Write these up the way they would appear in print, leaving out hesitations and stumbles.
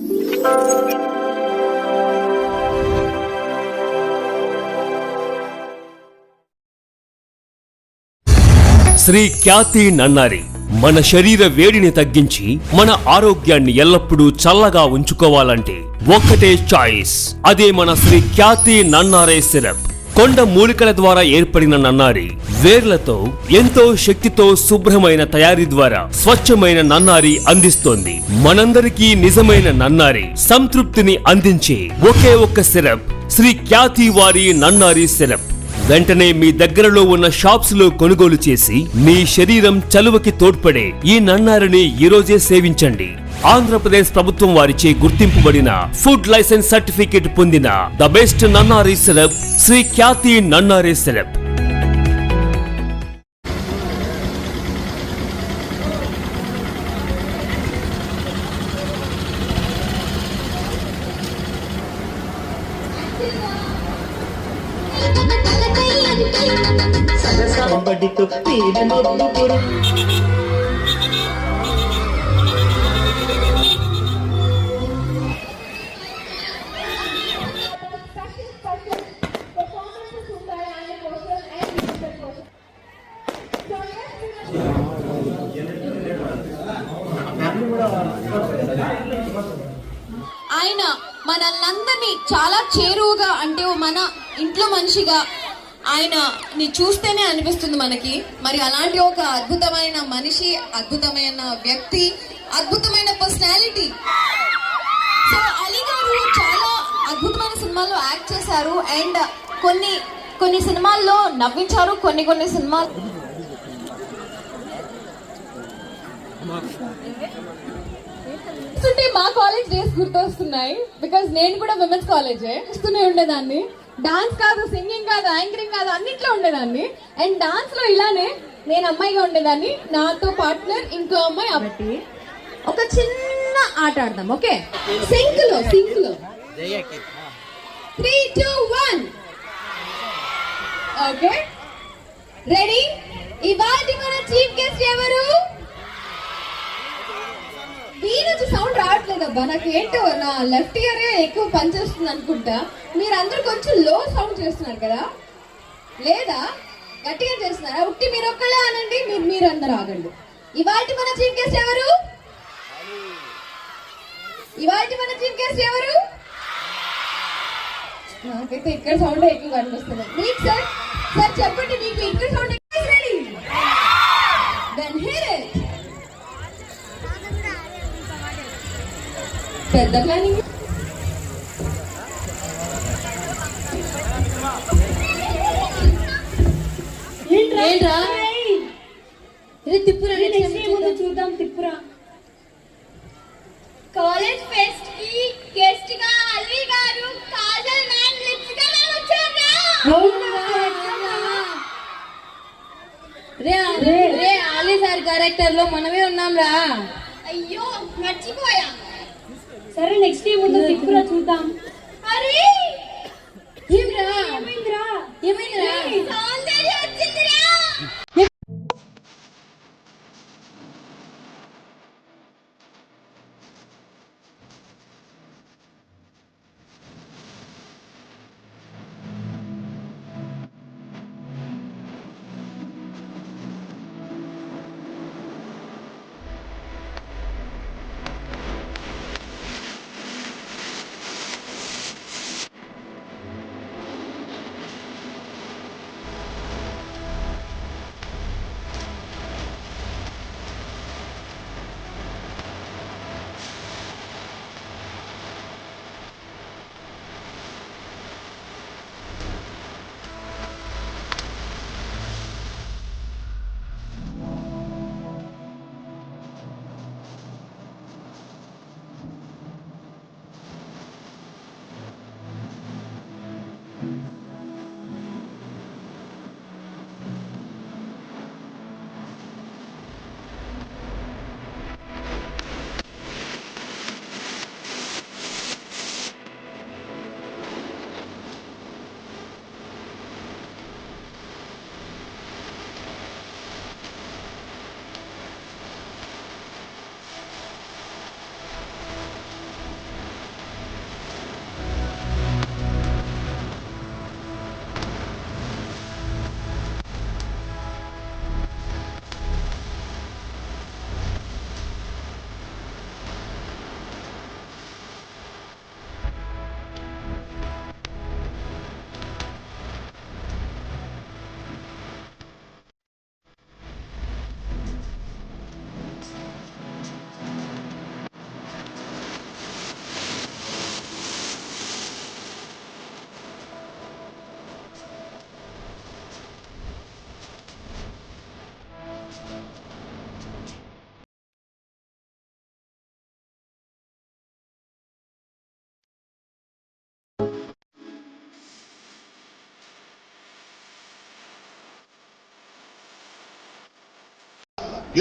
శ్రీ ఖ్యాతి నన్నారి మన శరీర వేడిని తగ్గించి మన ఆరోగ్యాన్ని ఎల్లప్పుడూ చల్లగా ఉంచుకోవాలంటే ఒక్కటే చాయిస్. అదే మన శ్రీ ఖ్యాతి నన్నారే సిరప్. కొండ మూలికల ద్వారా ఏర్పడిన నన్నారి వేర్లతో ఎంతో శక్తితో శుభ్రమైన తయారీ ద్వారా స్వచ్ఛమైన నన్నారి అందిస్తోంది. మనందరికీ నిజమైన నన్నారి సంతృప్తిని అందించే ఒకే ఒక్క సిరప్ శ్రీ ఖ్యాతి వారి నన్నారి సిరప్. వెంటనే మీ దగ్గరలో ఉన్న షాప్స్ లో కొనుగోలు చేసి మీ శరీరం చలువకి తోడ్పడే ఈ నన్నారిని ఈరోజే సేవించండి. ఆంధ్రప్రదేశ్ ప్రభుత్వం వారిచే గుర్తింపుబడిన ఫుడ్ లైసెన్స్ సర్టిఫికేట్ పొందిన the best Nannari syrup Shri Khyathi Nannari syrup. ఆయన మనల్నందరినీ చాలా చేరువుగా, అంటే మన ఇంట్లో మనిషిగా ఆయనని చూస్తేనే అనిపిస్తుంది మనకి. మరి అలాంటి ఒక అద్భుతమైన మనిషి, అద్భుతమైన వ్యక్తి, అద్భుతమైన పర్సనాలిటీ. సో అలీ గారు చాలా అద్భుతమైన సినిమాల్లో యాక్ట్ చేశారు అండ్ కొన్ని సినిమాల్లో నవ్వించారు, కొన్ని సినిమాలు మా కాలేజ్ డేస్ గుర్తొస్తున్నాయి. బికాజ్ నేను కూడా విమెన్స్ కాలేజే చూస్తూనే ఉండేదాన్ని. డాన్స్ కాదు, సింగింగ్ కాదు, యాంకరింగ్ కాదు, అన్నిట్లో ఉండేదాన్ని. అండ్ డాన్స్ లో ఇలానే నేను అమ్మాయిగా ఉండేదాన్ని, నాతో పార్ట్నర్ ఇంకో అమ్మాయి. కాబట్టి ఒక చిన్న ఆట ఆడదాం. ఓకే, సింక్ లో 3, 2, 1. Okay, ready? ఇవాల్టి మన చీఫ్ గెస్ట్ ఎవరు? దీని సౌండ్ రావట్లేదబ్బా, నాకు ఏంటో నా లెఫ్ట్ ఇయర్ ఎక్కువ పనిచేస్తుంది అనుకుంటా. మీరందరూ కొంచెం లో సౌండ్ చేస్తున్నారు కదా, లేదా గట్టిగా చేస్తున్నారా? ఉట్టి మీరు ఒక్కళ్ళే అనండి, మీరు అందరూ ఆగండి. ఇవాల్టి మన చీఫ్ గెస్ట్ ఎవరు? ఇవాల్టి మన చీఫ్ గెస్ట్ ఎవరు? నాకైతే ఇక్కడ సౌండ్ ఎక్కువ కనిపిస్తుంది. మీకు సార్ చెప్పండి, మీకు ఇక్కడ సౌండ్ ఎక్కువ. రెడీ? Then hear it. పెద్ద ప్లానింగ్. ఏంట్రా తిప్పురా, చూద్దాం. తిప్పురా. కాలేజ్ ఫెస్ట్ కి గెస్ట్ గా అలీ గారు, కాజల్ మ్యామ్, లిప్స్ గా రే అలీ సార్ క్యారెక్టర్ లో మనమే ఉన్నాం రా. అయ్యో మర్చిపోయా. సరే నెక్స్ట్ టైం ముందు తిప్పురా చూద్దాం. అరే ఏమైందిరా? సౌందర్య వచ్చిందిరా.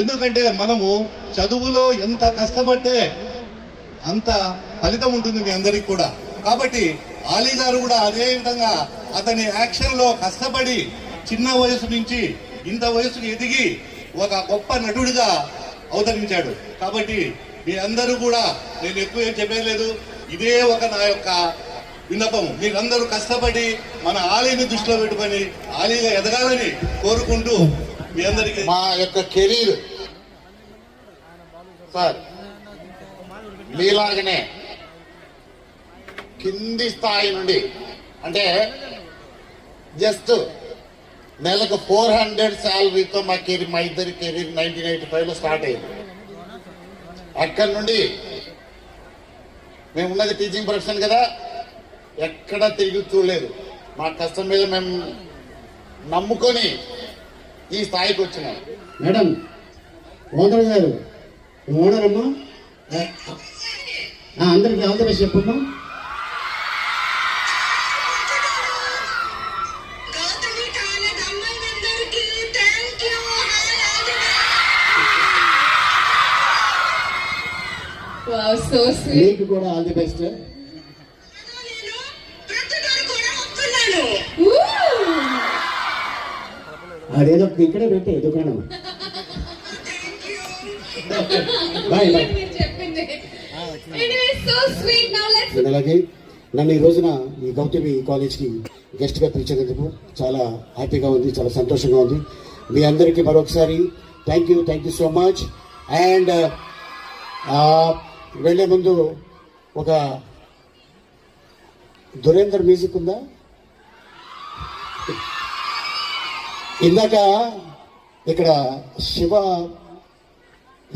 ఎందుకంటే మనము చదువులో ఎంత కష్టపడితే అంత ఫలితం ఉంటుంది మీ అందరికి కూడా. కాబట్టి ఆలీ గారు కూడా అదే విధంగా అతని యాక్షన్లో కష్టపడి చిన్న వయసు నుంచి ఇంత వయసుకు ఎదిగి ఒక గొప్ప నటుడిగా అవతరించాడు. కాబట్టి మీ అందరూ కూడా, నేను ఎక్కువ ఏం చెప్పేది లేదు, ఇదే ఒక నా యొక్క విన్నపం, మీరందరూ కష్టపడి మన ఆలీని దృష్టిలో పెట్టుకొని ఆలీగా ఎదగాలని కోరుకుంటూ మీ అందరికీ మా యొక్క కెరీర్ సార్ మీలాగనే కింది స్థాయి నుండి, అంటే జస్ట్ నెలకు 400 శాలరీతో మా ఇద్దరి కెరీర్ 1985లో స్టార్ట్ అయింది. అక్కడి నుండి మేము ఉన్నది టీచింగ్ ప్రొఫెషన్ కదా, ఎక్కడ తిరిగి చూడలేదు. మా కష్టం మీద మేము నమ్ముకొని ఈ స్థాయికి వచ్చినాం. మేడం ఓనర్ గారు, ఓనర్ అమ్మా, అందరికి ఆల్ ది బెస్ట్ చెప్పమ్మా. Wow, so sweet. మీకు కూడా ఆల్ ది బెస్ట్. Woo! అదేదో ఇక్కడే పెట్టే దుకాణం. Bye bye. మీరు చెప్పింది. Anyway, so sweet. Now let's. అలాగే నన్ను ఈ రోజున ఈ గౌతమి కాలేజ్కి గెస్ట్గా పిలిచినందుకు చాలా హ్యాపీగా ఉంది, చాలా సంతోషంగా ఉంది. మీ అందరికీ మరొకసారి thank you so much. And వెళ్ళే ముందు ఒక దురేందర్ మ్యూజిక్ ఉందా? ఇందాక ఇక్కడ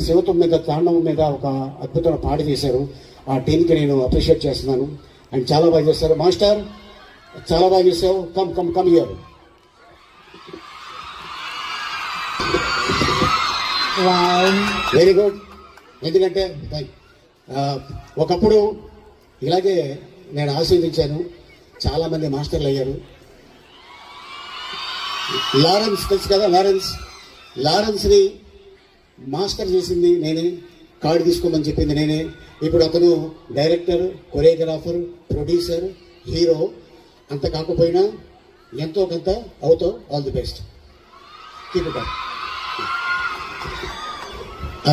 శివత్వం మీద, తాండవం మీద ఒక అద్భుతమైన పాట చేశారు. ఆ టీంకి నేను అప్రిషియేట్ చేస్తున్నాను. అండ్ చాలా బాగా చేశారు. మాస్టర్ చాలా బాగా చేశావు. Come here. Very good. ఎందుకంటే ఒకప్పుడు ఇలాగే నేను ఆశీర్వదించాను, చాలామంది మాస్టర్లు అయ్యారు. లారెన్స్ తెలుసు కదా, లారెన్స్ని మాస్టర్ చేసింది నేనే, కార్డు తీసుకోమని చెప్పింది నేనే. ఇప్పుడు అతను డైరెక్టర్, కొరియోగ్రాఫర్, ప్రొడ్యూసర్, హీరో. అంత కాకపోయినా ఎంతో కొంత అవుతావు. All the best, keep it up.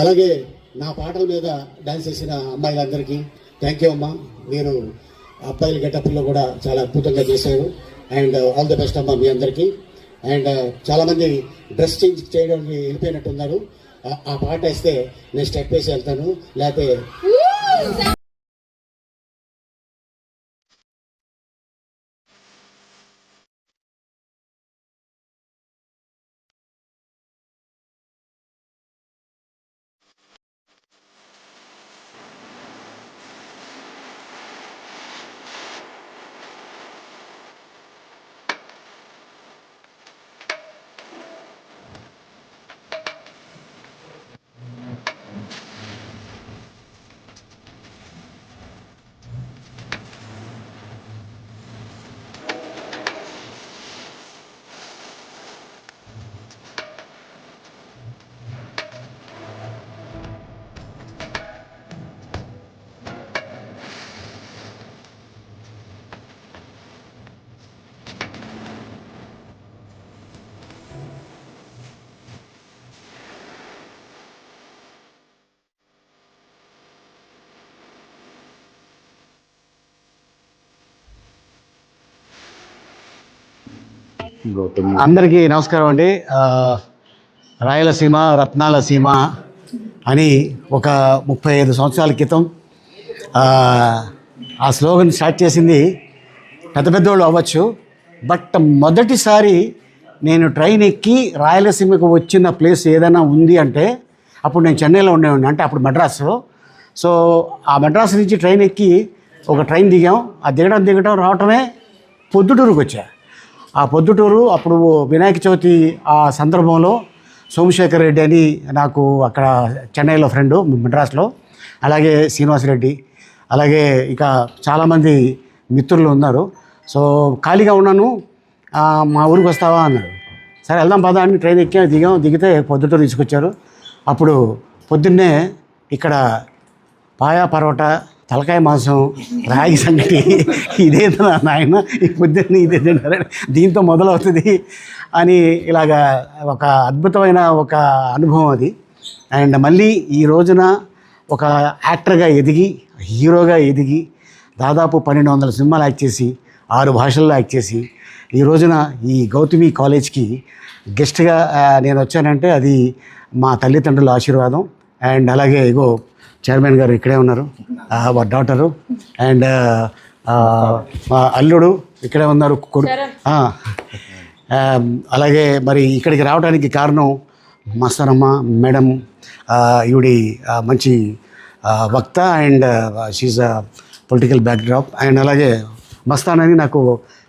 అలాగే నా పాటల మీద డాన్స్ చేసిన అమ్మాయిలందరికీ థ్యాంక్ యూ అమ్మా. మీరు అబ్బాయిల గెటప్లో కూడా చాలా అద్భుతంగా చేశారు. అండ్ ఆల్ ది బెస్ట్ అమ్మా మీ అందరికీ. అండ్ చాలామంది డ్రెస్ చేంజ్ చేయడానికి వెళ్ళిపోయినట్టున్నారు. ఆ పాట వేస్తే నేను స్టెప్ వేసి వెళ్తాను, లేకపోతే అందరికీ నమస్కారం అండి. రాయలసీమ రత్నాల సీమ అని ఒక 35 సంవత్సరాల క్రితం ఆ స్లోగన్ స్టార్ట్ చేసింది పెద్దోళ్ళు అవ్వచ్చు. బట్ మొదటిసారి నేను ట్రైన్ ఎక్కి రాయలసీమకు వచ్చిన ప్లేస్ ఏదైనా ఉంది అంటే అప్పుడు నేను చెన్నైలో ఉండేవాడిని, అంటే అప్పుడు మద్రాసు. సో ఆ మద్రాసు నుంచి ట్రైన్ ఎక్కి ఒక ట్రైన్ దిగాం. ఆ దిగడం రావటమే పొద్దుటూరుకు వచ్చా. ఆ పొద్దుటూరు అప్పుడు వినాయక చవితి ఆ సందర్భంలో సోమశేఖర్ రెడ్డి అని నాకు అక్కడ చెన్నైలో ఫ్రెండు మద్రాసులో, అలాగే శ్రీనివాసరెడ్డి, అలాగే ఇక చాలామంది మిత్రులు ఉన్నారు. సో ఖాళీగా ఉన్నాను, మా ఊరికి వస్తావా అన్నారు. సరే వెళ్దాం పదా అని ట్రైన్ దిగితే పొద్దుటూరు తీసుకొచ్చారు. అప్పుడు పొద్దున్నే ఇక్కడ పాయా పరోటా, తలకాయ మాంసం, రాగి సంగటి ఇదేదో నాయన ఈ పొద్దున్నే ఇదే తింటారు, దీంతో మొదలవుతుంది అని ఇలాగా ఒక అద్భుతమైన ఒక అనుభవం అది. అండ్ మళ్ళీ ఈ రోజున ఒక యాక్టర్గా ఎదిగి, హీరోగా ఎదిగి, దాదాపు 1200 సినిమాలు యాక్ట్ చేసి, 6 భాషల్లో యాక్ట్ చేసి, ఈ రోజున ఈ గౌతమి కాలేజ్కి గెస్ట్గా నేను వచ్చానంటే అది మా తల్లిదండ్రుల ఆశీర్వాదం. అండ్ అలాగే ఇగో చైర్మన్ గారు ఇక్కడే ఉన్నారు, మా డాటరు, అండ్ మా అల్లుడు ఇక్కడే ఉన్నారు, అలాగే మరి ఇక్కడికి రావడానికి కారణం మస్తానమ్మ మేడం, ఈవిడి మంచి వక్త and she's political backdrop. And అలాగే మస్తాన్ అని నాకు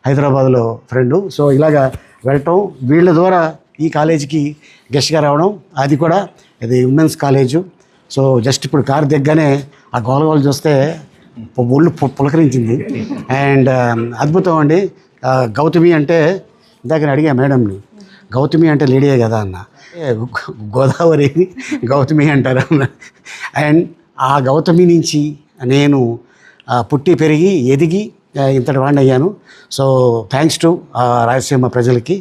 హైదరాబాద్లో ఫ్రెండు. సో ఇలాగా వెళ్ళటం, వీళ్ళ ద్వారా ఈ కాలేజీకి గెస్ట్గా రావడం, అది కూడా ఇది ఉమెన్స్ కాలేజు. సో జస్ట్ ఇప్పుడు కారు దిగ్గానే ఆ గోలగోలు చూస్తే ఒళ్ళు పులకరించింది. అండ్ అద్భుతం అండి. గౌతమి అంటే ఇందాక అడిగా మేడంని, గౌతమి అంటే లేడీయే కదా అన్న, గోదావరి గౌతమి అంటారు అన్న. అండ్ ఆ గౌతమి నుంచి నేను పుట్టి పెరిగి ఎదిగి ఇంతటి వాడిని అయ్యాను. సో థ్యాంక్స్ టు రాయలసీమ ప్రజలకి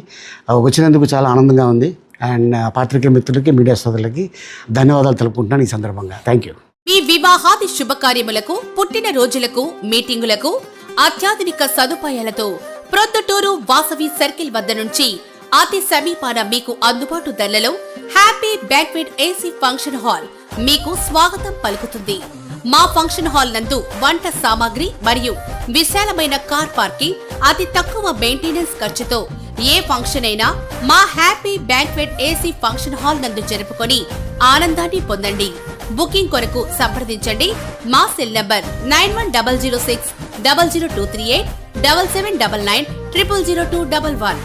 వచ్చినందుకు చాలా ఆనందంగా ఉంది. అండ్ పాత్రికేయ మిత్రులకి, మీడియా సోదరులకి ధన్యవాదాలు తెలుపుకుంటున్నాను ఈ సందర్భంగా. Thank you. మీ వివాహాది శుభకార్యములకు, పుట్టిన రోజులకు, మీటింగులకు అత్యాధునిక సదుపాయాలతో ప్రొద్దుటూరు వాసవి సర్కిల్ వద్ద నుంచి అతి సమీపాన మీకు అందుబాటు ధరలలో happy banquet AC function hall మీకు స్వాగతం పలుకుతుంది. మా ఫంక్షన్ హాల్ నందు వంట సామాగ్రి మరియు విశాలమైన కార్ పార్కింగ్, అతి తక్కువ మెయింటెనెన్స్ ఖర్చుతో ఏ ఫంక్షన్ అయినా మా happy banquet AC function hall నందు జరుపుకొని ఆనందాన్ని పొందండి. బుకింగ్ కొరకు సంప్రదించండి. మా సెల్ నంబర్ 9100600238 7799 000211.